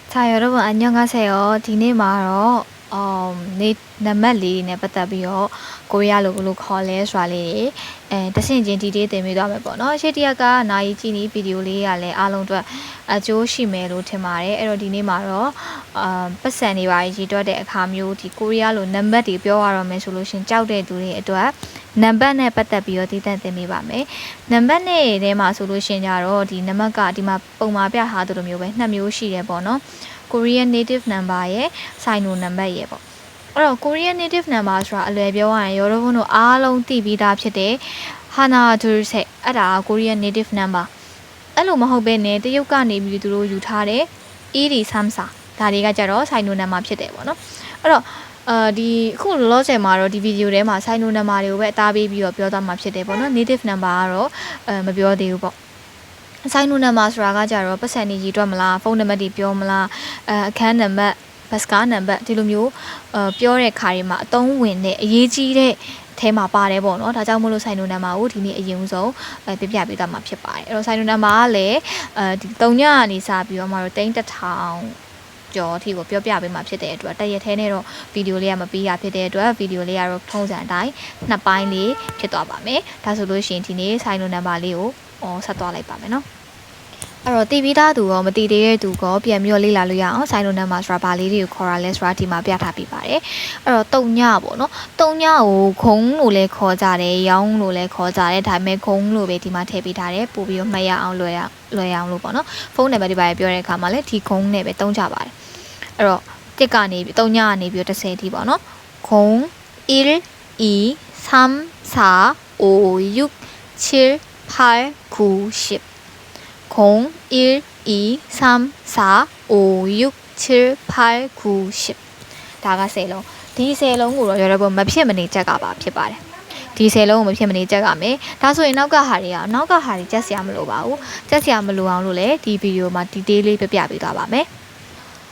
자, 여러분 안녕하세요. 디네마로 남말리 네 받다비요. 코리아로 콜레 스왈리တဆင့်ချင်း detail တင်ပေးသွားမယ်ပေါ့နော်ရှေ့တရက်ကနိုင်ကြည့်နေဗီဒီယိုလေးရလဲအားလုံးအတွက်အကျိုးရှိမယ်လို့ထင်ပါတယ်အဲ့တော့ဒီနေ့မှာတော့ပတ်စံနေပါရေးတွက်တဲ့အခါမျိုးဒီကိုရီးယားလိုနံပါတ်တွေပြောရတော့မယ်ဆိုလို့ရှင်ကြောက်တဲ့သူတွေအတွက်နံပါတ်နဲ့ပတ်သက်ပြီးတော့တည်တံ့တင်ပေးပါမယ်နံပါတ်နဲ့ထဲမှာဆိုလို့ရှင်ကြတော့ဒီနံပါတ်ကဒီမှာပုံမှာပြထားသလိုမျိုးပဲနှစ်မျိုးရှိတယ်ပေါ့နော် Korean native number ရဲ့ Sino number ရဲ့ပေါ့အဲ့တော့ Korean native number ဆိုတာအလွယ်ပြောရရင်ရောတို့တို့အားလုံးသိပြီးသားဖြစ်တဲ့ Hana Durse အဲ့ဒါ Korean native number အဲ့လိုမဟုတ်ဘဲနဲ့တရုတ်ကနေပြီးသူတို့ယူထားတဲ့ Iri Samsa ဒါတွေကကြတော့ Sino number ဖြစ်တယ်ပေါ့နော်အဲ့တော့ဒီအခုလောဆယ်မှာတော့ဒီဗီဒီယိုထဲမှာ Sino number တွေကိုပဲအသားပေးပြီးတော့ပြောသွားမှာဖြစ်တယ်ပေါ့နော် native number ကတော့မပြောသေးဘူးပေါ့Sino number ဆိုတာကကြတော့ပတ်စံနေကြီးတွက်မလားဖုန်းနံပါတ်တွေပြောမလားအခန်းနံပါတ်ဘတ်စကားနံပါတ်ဒီလိုမျိုးပြောတဲ့ခါတွေမှာအသုံးဝင်တဲ့အရေးကြီးတဲ့ထဲမှာပါတယ်ပေါ့နော်ဒါကြောင့်မို့လို့ Sino number ကိုဒီနေ့အရင်ဆုံးပြပြပေးသွားမှာဖြစ်ပါတယ်အဲ့တော့ Sino number ကလည်းဒီ3ညကနေစပြီးတော့မှတော့1000ကျော်အထိကိုပြောပြပေးမှာဖြစ်တဲ့အတွက်တရက်ထဲနဲ့တော့ဗီဒီယိုလေးကမပြီးရဖြစ်တဲ့အတွက်ဗီဒီယိုလေးကတော့ထုံးစံအတိုင်းနှစ်ပိုင်းလေးဖြစ်သွားပါမယ်ဒါဆိုလို့ရှိရင်ဒီနေ့ Sino number လေးကိုဆက်သွားလိုက်ပါမယ်နော်အဲ့တော့တီးပြီးသားသူရောမတီးသေးတဲ့သူရောပြန်ပြီးတော့လေ့လာလို့ရအောင် Sino number ဆိုတာဘာလေးတွေကိုခေါ်ရလဲဆိုတာဒီမှာပြထားပြီးပါတယ်အဲ့တော့တုံညပေါ့နော်တုံညကိုခုံလို့လည်းခေါ်ကြတယ်ရောင်းလို့လည်းခေါ်ကြတယ်ဒါပေမဲ့ခုံလို့ပဲဒီမှာထည့်ပေးထားတယ်ပို့ပြီးတော့မှတ်ရအောင်လွယ်အောင်လို့ပေါ့နော်ဖုန်းနံပါတ်တွေပါပြောတဲ့အခါမှာလည်းဒီခုံနဲ့ပဲတုံးကြပါတယ်အဲ့တော့တစ်ကနေပြီးတုံညကနေပြီးတော့10ထိပေါ့နော်ခုံ1 2 3 4 5 6 7 8 9 10 0, 1, 2, 3, 4, 5, 6, 7, 8, 9, 10ဒါက10လုံးဒီ10လုံးကိုတော့ရတော့မဖြစ်မနေချက်ကပါဖြစ်ပါတယ်ဒီ10လုံးကိုမဖြစ်မနေချက်ကမယ်ဒါဆိုရင်နောက်ကဟာတွေချက်စရာမလိုပါဘူးချက်စရာမလိုအောင်လို့လည်းဒီဗီဒီယိုမှာ detail လေးပြပြပေးသွားပါမယ်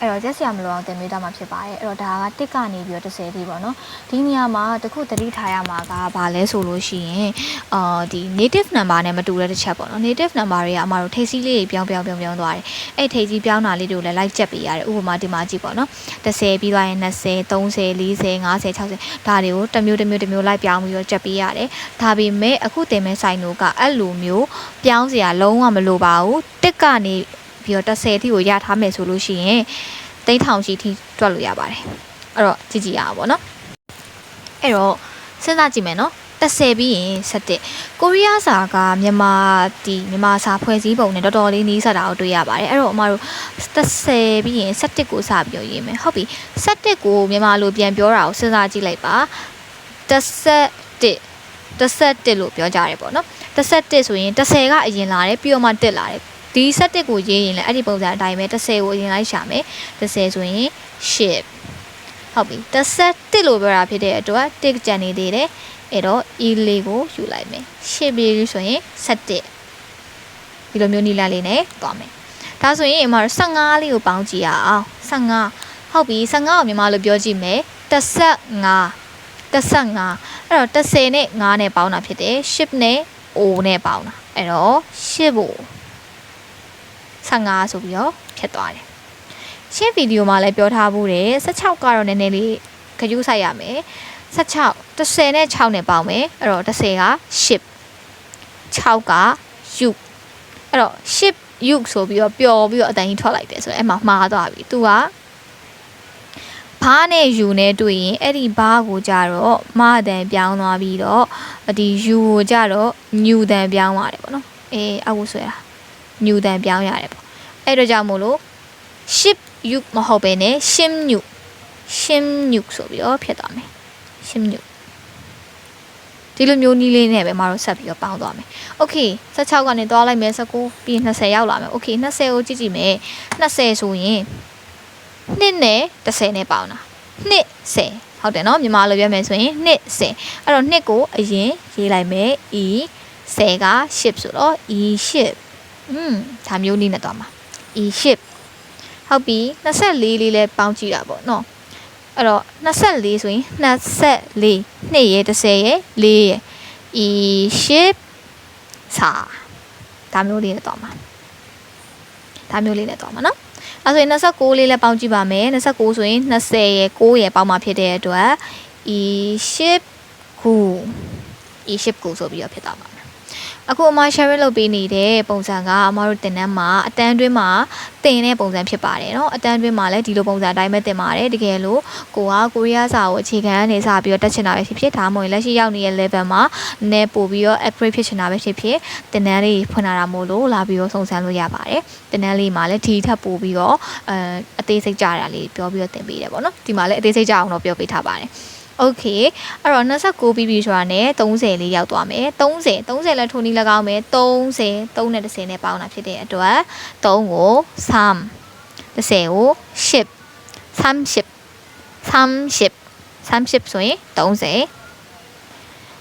အဲ့တော့ချက်စရာမလိုအောင်တင်ပေးတာမှာဖြစ်ပါတယ်အဲ့တော့ဒါကတစ်ကနေပြီးတော့10ထိပေါ့နော်ဒီနေရာမှာတခုသတိထားရမှာကဘာလဲဆိုလို့ရှိရင်ဒီ native number နဲ့မတူတဲ့တစ်ချက်ပေါ့နော် native number တွေကအမတို့ထိပ်စီးလေးတွေပြောင်းသွားတယ်အဲ့ထိပ်စီးပြောင်းတာလေးတွေကိုလည်း like ချက်ပေးရတယ်ဥပမာဒီမှာကြည့်ပေါ့နော်10ပြီးသွားရင်20 30 40 50 60ဒါတွေကိုတစ်မျိုး like ပြောင်းပြီးတော့ချက်ပေးရတယ်ဒါပေမဲ့အခုတင်မဲ့ Sino ကအဲ့လိုမျိုးပြောင်းစရာလုံးဝမလိုပါဘူးတစ်ကနေပြီးတော့10ထိကိုရထားမယ်ဆိုလို့ရှိရင်3000ရှိထိတွက်လို့ရပါတယ်အဲ့တော့ကြည့်ရအောင်ပေါ့နော်အဲ့တော့စဉ်းစားကြည့်မယ်နော်10ပြီးရင်17ကိုရီးယားစာကမြန်မာစာဖွဲ့စည်းပုံနဲ့တော်တော်လေးနီးစပ်တာကိုတွေ့ရပါတယ်အဲ့တော့အမတို့10ပြီးရင်17ကိုစပြီးတော့ရေးမယ်ဟုတ်ပြီ17ကိုမြန်မာလိုပြန်ပြောတာကိုစဉ်းစားကြည့်လိုက်ပါ17လို့ပြောကြတယ်ပေါ့နော်17ဆိုရင်10ကအရင်လာတယ်ပြီးတော့မှတက်လာတယ်ဒီ17ကိုရေးရင်လည်းအဲ့ဒီပုံစံအတိုင်းပဲ10ကိုအရင်လိုက်ရှာမယ်10ဆိုရင်10ဟုတ်ပြီ17လို့ပြောတာဖြစ်တဲ့အတွက်တစ်ကြံနေသေးတယ်အဲ့တော့ e လေးကိုယူလိုက်မယ်10ပြီးဆိုရင်17ဒီလိုမျိုးနီလာလေးနဲ့သွားမယ်ဒါဆိုရင်အမ15လေးကိုပေါင်းကြည့်ရအောင်15ဟုတ်ပြီ15ကိုမြန်မာလိုပြောကြည့်မယ်15အဲ့တော့10နဲ့5နဲ့ပေါင်းတာဖြစ်တယ်10နဲ့ O နဲ့ပေါင်းတာအဲ့တော့10ကို15ဆိုပြီးတော့ဖြစ်သွားတယ်ရှင်းဗီဒီယိုမှာလည်းပြောထားဘူးတယ်16ကတော့နည်းနည်းလေးခရူးဆိုင်ရမယ်16 10နဲ့6နဲ့ပေါင်းမယ်အဲ့တော့10က10 6က U အဲ့တော့10 U ဆိုပြီးတော့ပျော်ပြီးတော့အတန်ကြီးထွက်လိုက်တယ်ဆိုတော့အဲ့မှာမှားသွားပြီသူကဘာနဲ့ U နဲ့တွေ့ရင်အဲ့ဒီဘာကိုကြတော့မအတန်ပြောင်းသွားပြီးတော့ဒီ U ကိုကြတော့ New တန်ပြောင်းသွားတယ်ပေါ့နော်အခုဆိုရတာ New တန်ပြောင်းရတယ်ပေါ့အဲ့တော့ကြောင့်မို့လို့10 U မဟုတ်ဘဲနဲ့10 New ဆိုပြီးတော့ဖြစ်သွားမယ်10 New ဒီလိုမျိုးနီးလေးနဲ့ပဲမတို့ဆက်ပြီးတော့ပေါင်းသွားမယ်โอเค16ကနေသွားလိုက်မယ်19ပြီး20ရောက်လာမယ်โอเค20ကိုကြည့်မယ်20ဆိုရင်2နဲ့10နဲ့ပေါင်းတာ20ဟုတ်တယ်เนาะမြန်မာလိုပြောမယ်ဆိုရင်20အဲ့တော့2ကိုအရင်ရေးလိုက်မယ် e 10က10ဆိုတော့ e 10ဒါမျိုးနည်းနဲ့သွားမှာ e 10ဟုတ်ပြီ24လေးလည်းပေါင်းကြည့်တာပေါ့နော်အဲ့တော့24ဆိုရင်24 2ရဲ့10ရဲ့4ရဲ့ e 10စာဒါမျိုးလေးနဲ့သွားမှာနော် ဆိုရင်29လေးလည်းပေါင်းကြည့်ပါမယ်29ဆိုရင်20ရဲ့9ရဲ့ပေါင်းမှာဖြစ်တဲ့အတွက်29ဆိုပြီးတော့ဖြစ်သွားပါမယ်အခုအမ share လုပ်ပေးနေတဲ့ပုံစံကအမတို့တင်တန်းမှာအတန်းတွင်းမှာတင်တဲ့ပုံစံဖြစ်ပါတယ်เนาะအတန်းတွင်းမှာလည်းဒီလိုပုံစံအတိုင်းပဲတင်ပါတယ်တကယ်လို့ကိုကကိုရီးယားစာကိုအခြေခံနေစပြီးတော့တက်ချင်တာပဲဖြစ်ဒါမှမဟုတ်လက်ရှိရောက်နေတဲ့ level မှာနည်းပို့ပြီးတော့ upgrade ဖြစ်ချင်တာပဲဖြစ်တင်တန်းလေးဖွင့်လာတာမို့လို့လာပြီးတော့စုံစမ်းလို့ရပါတယ်တင်တန်းလေးမှာလည်းဒီထပ်ပို့ပြီးတော့အသေးစိတ်ကြတာလေးပြောပြီးတော့တင်ပေးတယ်ပေါ့နော်ဒီမှာလည်းအသေးစိတ်ကြအောင်တော့ပြောပေးထားပါတယ်Okay အဲ့တော့29ပြီးပြီဆိုတာနဲ့30လေးရောက်သွားမယ်30လည်းထိုးနည်း၎င်းမယ်30 3နဲ့10နဲ့ပေါင်းတာဖြစ်တဲ့အတွက်3ကို3 10ကို10 30ဆိုရင်30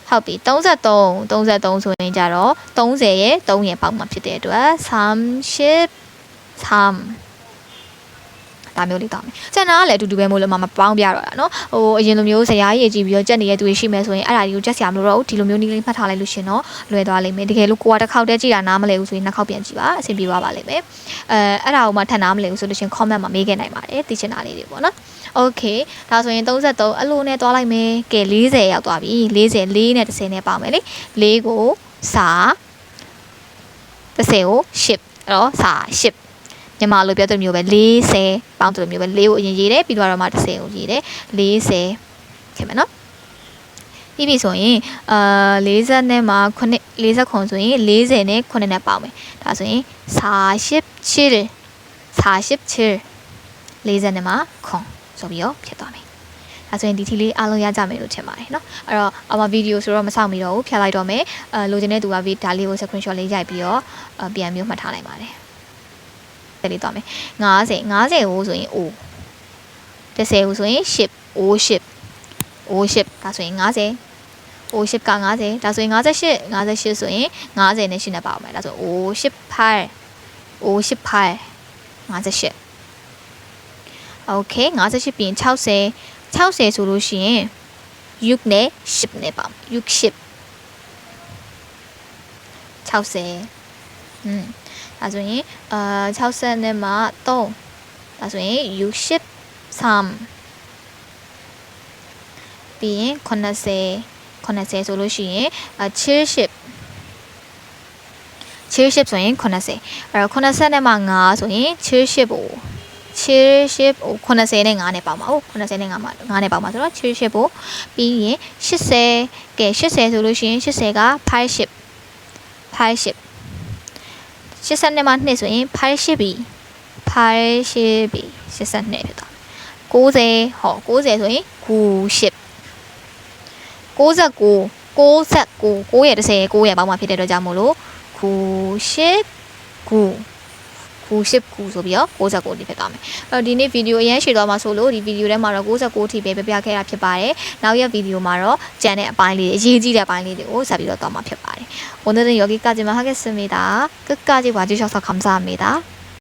ဟုတ်ပြီ33ဆိုရင်ကြတော့30ရဲ့3ရဲ့ပေါင်းမှာဖြစ်တဲ့အတွက်33ဒါမျိုးလေးတောင်းမယ်ကျန်တာကလည်းအတူတူပဲမို့လို့မပေါင်းပြတော့တာเนาะဟိုအရင်လိုမျိုးဇရာကြီးကြည့်ပြီးတော့ကြက်နေတဲ့သူတွေရှိမယ်ဆိုရင်အဲ့ဒါတွေကိုကြက်စရာမလိုတော့ဘူးဒီလိုမျိုးနည်းလေးမှတ်ထားလိုက်လို့ရှင်တော့လွယ်သွားလိမ့်မယ်တကယ်လို့ကိုကတစ်ခေါက်တည်းကြည့်တာနားမလည်ဘူးဆိုရင်နှစ်ခေါက်ပြန်ကြည့်ပါအဆင်ပြေပါလိမ့်မယ်အဲ့ဒါကိုမှထပ်နားမလည်ဘူးဆိုလို့ရှင် comment မှာမေးခဲ့နိုင်ပါတယ်သိချင်တာလေးတွေပေါ့နော် Okay ဒါဆိုရင်33အလိုနဲ့တွားလိုက်မယ်ကဲ40ရောက်သွားပြီ40 4နဲ့10နဲ့ပေါင်းမယ်လေ4ကိုစာ10ကို10အဲ့တော့စာ10ညီမလိုပြောတဲ့မျိုးပဲ40ပေါင်းတဲ့မျိုးပဲ4ကိုအရင်ရေးတယ်ပြီးတော့မှ10ကိုရေးတယ်40ခင်ဗျနော်ပြီးပြီဆိုရင်40နဲ့မှ9 40ဆိုရင်40နဲ့9နဲ့ပေါင်းမယ်ဒါဆိုရင်47 40နဲ့မှ9ဆိုပြီးတော့ဖြစ်သွားမယ်ဒါဆိုရင်ဒီထီလေးအားလုံးရကြမယ်လို့ထင်ပါတယ်เนาะအဲ့တော့အမဗီဒီယိုဆိုတော့မဆောင်မိတော့ဘူးဖြတ်လိုက်တော့မယ်လိုချင်တဲ့သူကဒါလေးကို screenshot လေးရိုက်ပြီးတော့ပြန်မျိုးမှတ်ထားနိုင်ပါတယ်လေးသွားမယ်50ကိုဆိုရင် O 10ကိုဆိုရင်10 O10 ဒါဆိုရင်50 O10 က50ဒါဆိုရင်58ဆိုရင်50နဲ့8နဲ့ပါအောင်မယ်ဒါဆို O18 58 Okay 58ပြီးရင်60ဆိုလို့ရှိရင်6နဲ့10နဲ့ပါ6 60ဒါဆိုရင်60နဲ့မှ3ဒါဆိုရင်U10 ပြီးရင်80ဆိုလို့ရှိရင်70ဆိုရင်80အဲ့တော့80နဲ့မှ5ဆိုရင်70ကို80နဲ့5နဲ့ပေါင်းပါဦး80နဲ့5နဲ့ပေါင်းပါဆိုတော့70ကိုပြီးရင်80ကဲ80ဆိုလို့ရှိရင်80က58 80နဲ့မှ2ဆိုရင်58ပြီ82ဖြစ်သွား90ဟော90ဆိုရင်90 99 9ရဲ့10 9ရဲ့ပေါင်းမှာဖြစ်တဲ့အတွက်ကြောင့်မို့လို့99ဆိုပြီးတော့69ဒီဖြစ်သွားမယ်အဲ့တော့ဒီနေ့ဗီဒီယိုအရင်ရှေ့သွားမှာဆိုလို့ဒီဗီဒီယိုထဲမှာတော့69ထိပဲပြခဲ့တာဖြစ်ပါတယ်နောက်ရက်ဗီဒီယိုမှာတော့ကျန်တဲ့အပိုင်းလေးအရေးကြီးတဲ့အပိုင်းလေးတွေကိုဆက်ပြီးတော့သွားမှာဖြစ်ပါတယ်오늘은 여기까지만 하겠습니다 끝까지 봐주셔서 감사합니다